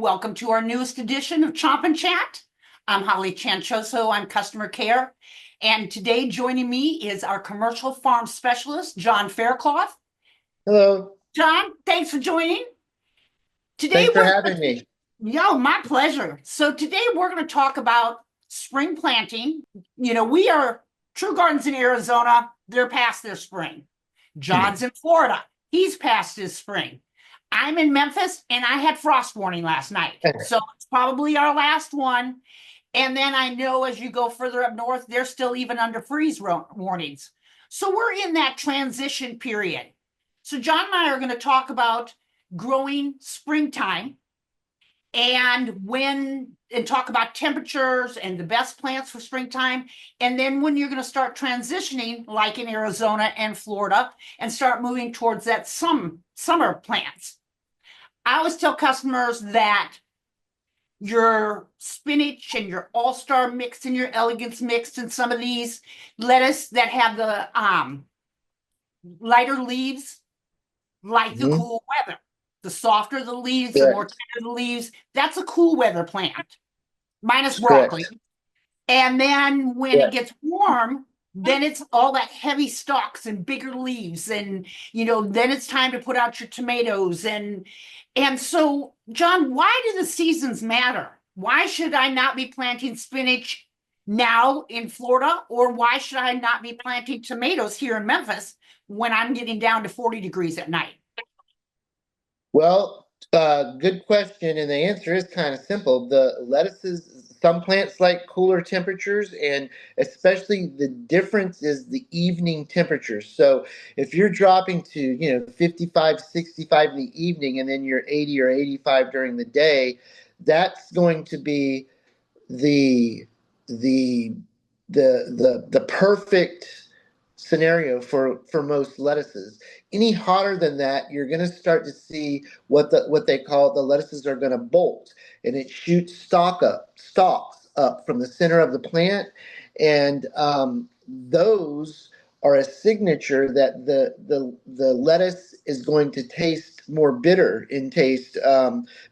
Welcome to our newest edition of Chomp and Chat. I'm Holly Chanchoso. I'm customer care. And today joining me is our commercial farm specialist, John Faircloth. Hello. John, thanks for joining. Today Thanks for we're, having me. yo, my pleasure. So today we're going to talk about spring planting. We are True Gardens in Arizona. They're past their spring. John's in Florida. He's past his spring. I'm in Memphis and I had frost warning last night. So it's probably our last one. And then I know as you go further up north, they're still even under freeze warnings. So we're in that transition period. So John and I are going to talk about growing springtime and talk about temperatures and the best plants for springtime. And then when you're going to start transitioning, like in Arizona and Florida, and start moving towards that summer plants. I always tell customers that your spinach and your all-star mixed and your elegance mixed and some of these lettuce that have the lighter leaves like the Hmm. cool weather. The softer the leaves, the more Correct. tender the leaves. That's a cool weather plant, minus That's broccoli. correct. And then when it Yeah. gets warm, then it's all that heavy stalks and bigger leaves. And, then it's time to put out your tomatoes. And so, John, why do the seasons matter? Why should I not be planting spinach now in Florida? Or why should I not be planting tomatoes here in Memphis when I'm getting down to 40 degrees at night? Well, good question, and the answer is kind of simple. The lettuces, some plants like cooler temperatures, and especially the difference is the evening temperatures. So if you're dropping to, 55, 65 in the evening, and then you're 80 or 85 during the day, that's going to be the the the perfect scenario for most lettuces. Any hotter than that, you're going to start to see what they call the lettuces are going to bolt, and it shoots stalks up from the center of the plant, and those are a signature that the lettuce is going to taste more bitter in taste,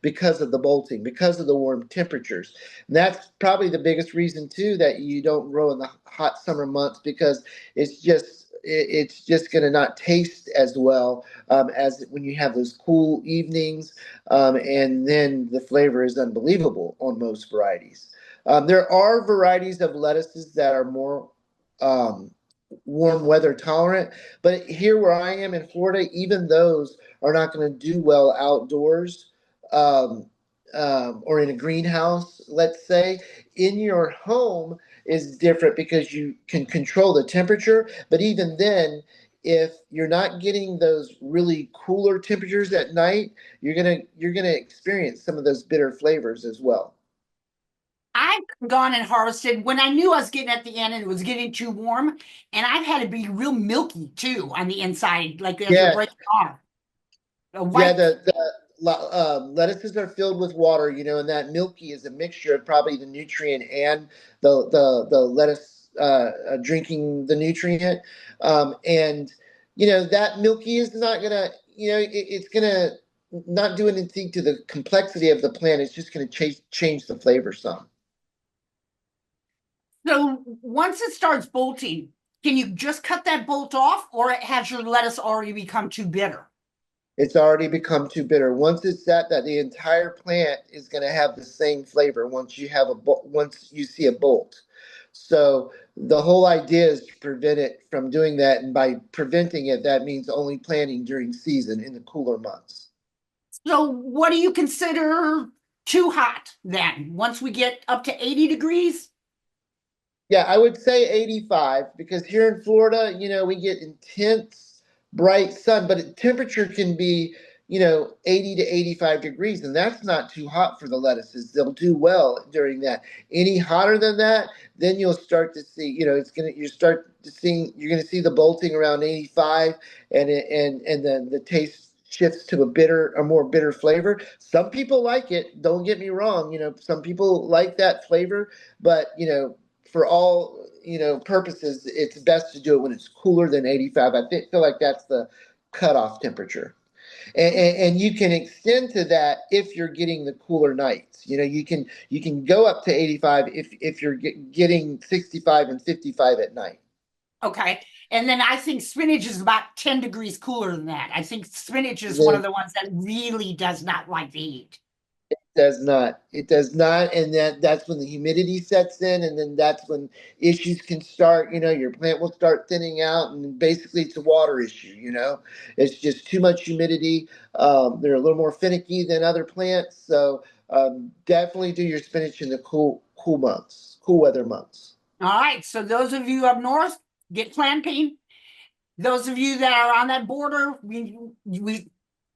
because of the bolting, because of the warm temperatures. And that's probably the biggest reason too that you don't grow in the hot summer months, because it's just going to not taste as well, as when you have those cool evenings, and then the flavor is unbelievable on most varieties. There are varieties of lettuces that are more um, warm weather tolerant, but here where I am in Florida, even those are not going to do well outdoors, um, or in a greenhouse, let's say. In your home is different because you can control the temperature, but even then, if you're not getting those really cooler temperatures at night, you're gonna experience some of those bitter flavors as well. I've gone and harvested when I knew I was getting at the end and it was getting too warm. And I've had to be real milky too on the inside, like as you're Yeah, breaking off. A yeah. white, The lettuces are filled with water, and that milky is a mixture of probably the nutrient and the lettuce drinking the nutrient, and that milky is not gonna, it's gonna not do anything to the complexity of the plant. It's just gonna change the flavor some. so once it starts bolting, can you just cut that bolt off or has your lettuce already become too bitter? It's already become too bitter. Once it's at that, the entire plant is going to have the same flavor once you see a bolt. So the whole idea is to prevent it from doing that, and by preventing it, that means only planting during season in the cooler months. So what do you consider too hot then? Once we get up to 80 degrees? Yeah, I would say 85, because here in Florida, we get intense bright sun, but temperature can be, 80 to 85 degrees, and that's not too hot for the lettuces. They'll do well during that. Any hotter than that, then you'll start to see, you're going to see the bolting around 85, and then the taste shifts to a more bitter flavor. Some people like it, don't get me wrong, some people like that flavor, but for all purposes, it's best to do it when it's cooler than 85. Feel like that's the cutoff temperature. And you can extend to that if you're getting the cooler nights. You can go up to 85 if you're getting 65 and 55 at night. Okay. And then I think spinach is about 10 degrees cooler than that. I think spinach is one of The the ones that really does not like the heat. does not. It does not, and that's when the humidity sets in, and then that's when issues can start. Your plant will start thinning out, and basically it's a water issue. It's just too much humidity. They're a little more finicky than other plants, so definitely do your spinach in the cool months, cool weather months. All right. So those of you up north, get planting. Those of you that are on that border, you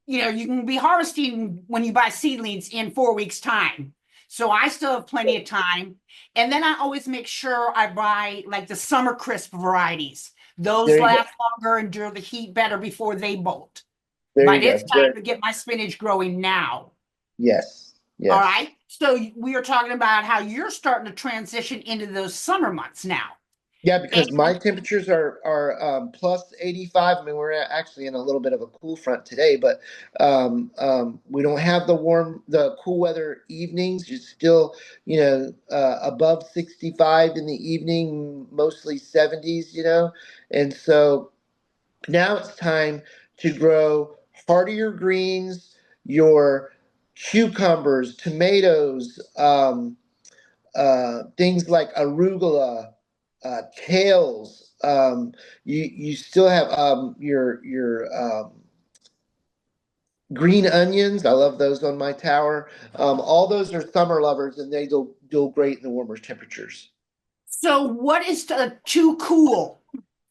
can be harvesting when you buy seedlings in 4 weeks' time. So I still have plenty of time. And then I always make sure I buy like the summer crisp varieties. Those There you go. last longer, endure the heat better before they bolt. There But you it's go. time to get my spinach growing now. Yes. All Yes. right. So we are talking about how you're starting to transition into those summer months now. Yeah, And because my temperatures are plus 85. I mean, we're actually in a little bit of a cool front today, but we don't have the cool weather evenings. It's still, above 65 in the evening, mostly 70s, and so now it's time to grow hardier greens, your cucumbers, tomatoes, things like arugula, kales. You still have your green onions. I love those on my tower. All those are summer lovers, and they do great in the warmer temperatures. so what is too cool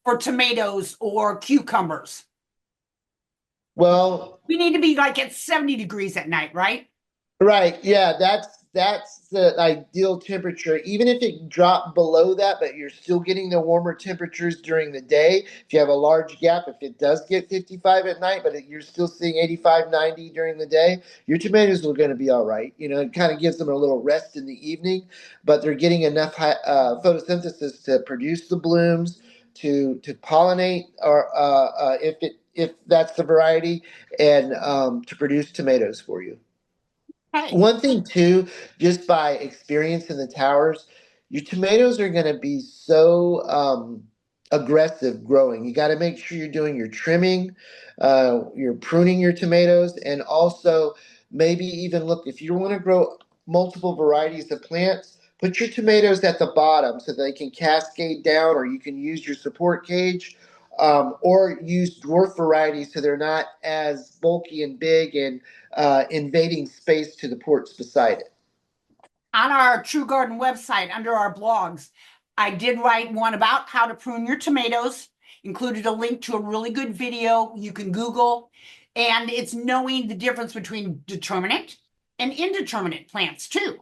for tomatoes or cucumbers? Well, We need to be like at 70 degrees at night, right? right. Yeah, that's the ideal temperature. Even if it dropped below that, but you're still getting the warmer temperatures during the day. If you have a large gap, if it does get 55 at night, but you're still seeing 85, 90 during the day, your tomatoes are going to be all right. It kind of gives them a little rest in the evening, but they're getting enough photosynthesis to produce the blooms, to pollinate, or if that's the variety, and to produce tomatoes for you. Hey, One thing too, just by experience in the towers, your tomatoes are going to be so aggressive growing. You got to make sure you're doing your trimming, you're pruning your tomatoes, and also maybe even look if you want to grow multiple varieties of plants. Put your tomatoes at the bottom so they can cascade down, or you can use your support cage, or use dwarf varieties so they're not as bulky and big and invading space to the ports beside it. on our True Garden website, under our blogs, I did write one about how to prune your tomatoes, included a link to a really good video you can Google. And it's knowing the difference between determinate and indeterminate plants, too.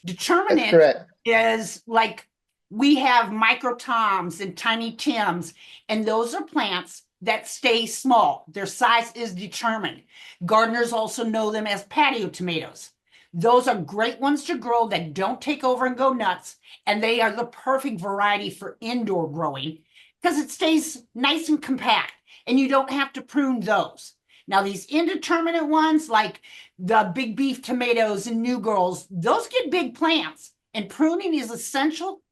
That's Determinate correct. is like we have micro toms and tiny tims, and those are plants that stay small. Their size is determined. Gardeners also know them as patio tomatoes. Those are great ones to grow that don't take over and go nuts, and they are the perfect variety for indoor growing because it stays nice and compact, and you don't have to prune those. Now, these indeterminate ones, like the big beef tomatoes and new girls, those get big plants, and pruning is essential.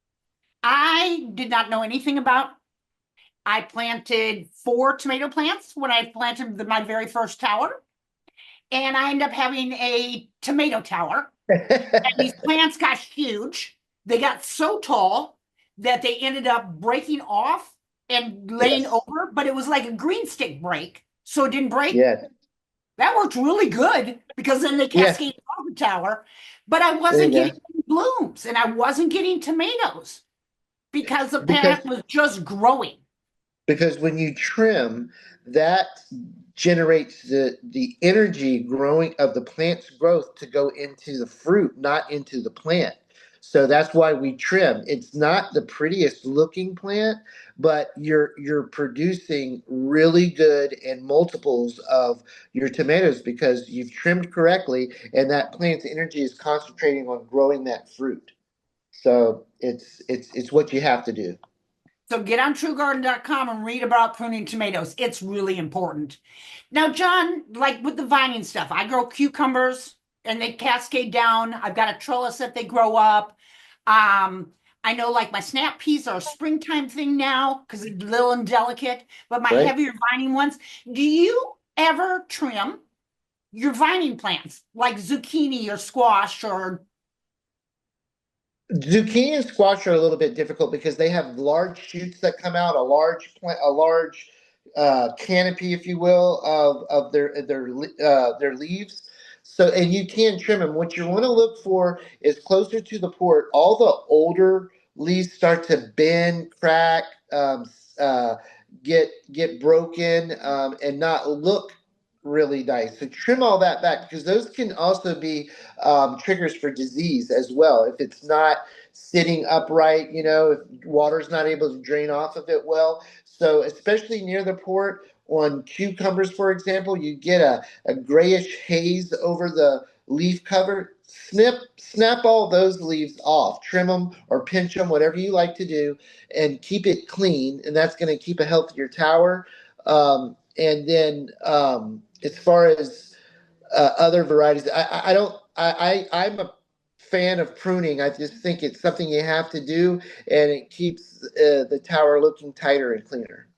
I did not know anything about. I planted 4 tomato plants when I planted my very first tower, and I ended up having a tomato tower. And these plants got huge. They got so tall that they ended up breaking off and laying Yes. over, but it was like a green stick break, so it didn't break. Yes. That worked really good because then they Yes. cascaded off the tower. But I There you wasn't go. getting blooms and I wasn't getting tomatoes because the Because plant was just growing. because when you trim, that generates the energy growing of the plant's growth to go into the fruit, not into the plant. So that's why we trim. It's not the prettiest looking plant, but you're producing really good and multiples of your tomatoes because you've trimmed correctly, and that plant's energy is concentrating on growing that fruit. So it's what you have to do. So get on truegarden.com and read about pruning tomatoes. It's really important. Now, John, like with the vining stuff, I grow cucumbers and they cascade down. I've got a trellis that they grow up. I know like my snap peas are a springtime thing now because they're little and delicate, but my Right? heavier vining ones, do you ever trim your vining plants like zucchini or squash or Zucchini and squash are a little bit difficult because they have large shoots that come out, a large plant, a large canopy, if you will, of their leaves. So, and you can trim them. What you want to look for is closer to the port. All the older leaves start to bend, crack, uh, get broken, and not look really nice. So trim all that back because those can also be triggers for disease as well. If it's not sitting upright, if water's not able to drain off of it well. So, especially near the port on cucumbers, for example, you get a grayish haze over the leaf cover. Snap all those leaves off, trim them or pinch them, whatever you like to do, and keep it clean. And that's going to keep a healthier tower. And then, as far as other varieties. I don't. I'm a fan of pruning. I just think it's something you have to do, and it keeps the tower looking tighter and cleaner.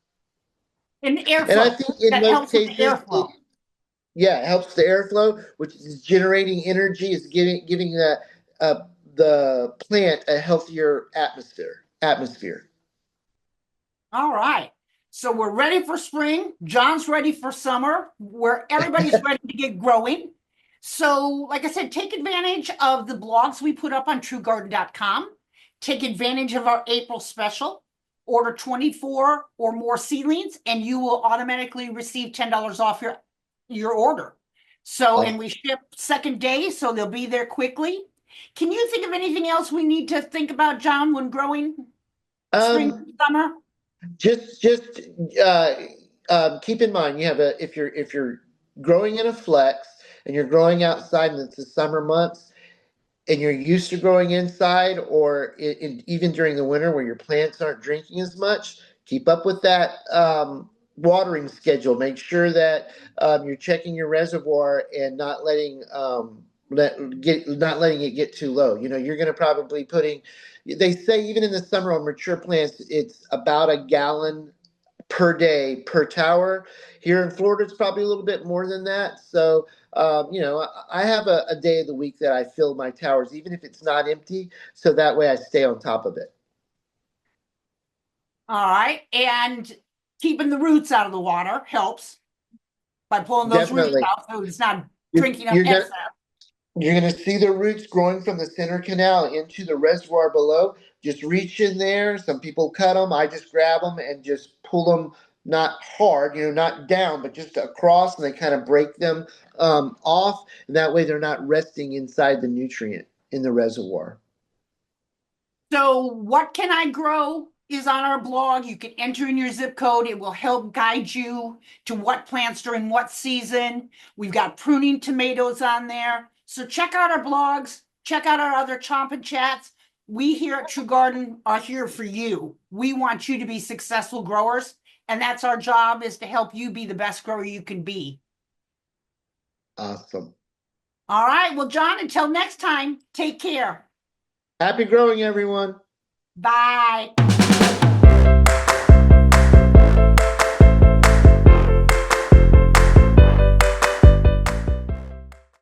an And I airflow? think in That most helps with the cases, airflow. yeah, it helps the airflow, which is generating energy, is giving the plant a healthier atmosphere. All right. So we're ready for spring. John's ready for summer, where everybody's ready to get growing. So, like I said, take advantage of the blogs we put up on truegarden.com. Take advantage of our April special. Order 24 or more seedlings, and you will automatically receive $10 off your order. So, and we ship second day, so they'll be there quickly. Can you think of anything else we need to think about, John, when growing spring, Um, summer? just uh, keep in mind you have a if you're growing in a flex and you're growing outside and it's the summer months and you're used to growing inside or even during the winter where your plants aren't drinking as much, keep up with that watering schedule. Make sure that you're checking your reservoir and not letting not letting it get too low. You're going to probably putting. They say even in the summer on mature plants, it's about a gallon per day per tower. Here in Florida, it's probably a little bit more than that. So, I have a day of the week that I fill my towers, even if it's not empty. So that way I stay on top of it. All right. And keeping the roots out of the water helps by pulling those roots Definitely. out so it's not You're, drinking up you're gonna excess. you're gonna see the roots growing from the center canal into the reservoir below. Just reach in there. Some people cut them. I just grab them and just pull them, not hard, not down, but just across, and they kind of break them off. And that way, they're not resting inside the nutrient in the reservoir. So, what can I grow is on our blog. You can enter in your zip code. It will help guide you to what plants during what season. We've got pruning tomatoes on there. So, check out our blogs, check out our other Chomp and Chats. We here at True Garden are here for you. We want you to be successful growers, and that's our job, is to help you be the best grower you can be. Awesome. All right. Well, John, until next time, take care. Happy growing, everyone. Bye.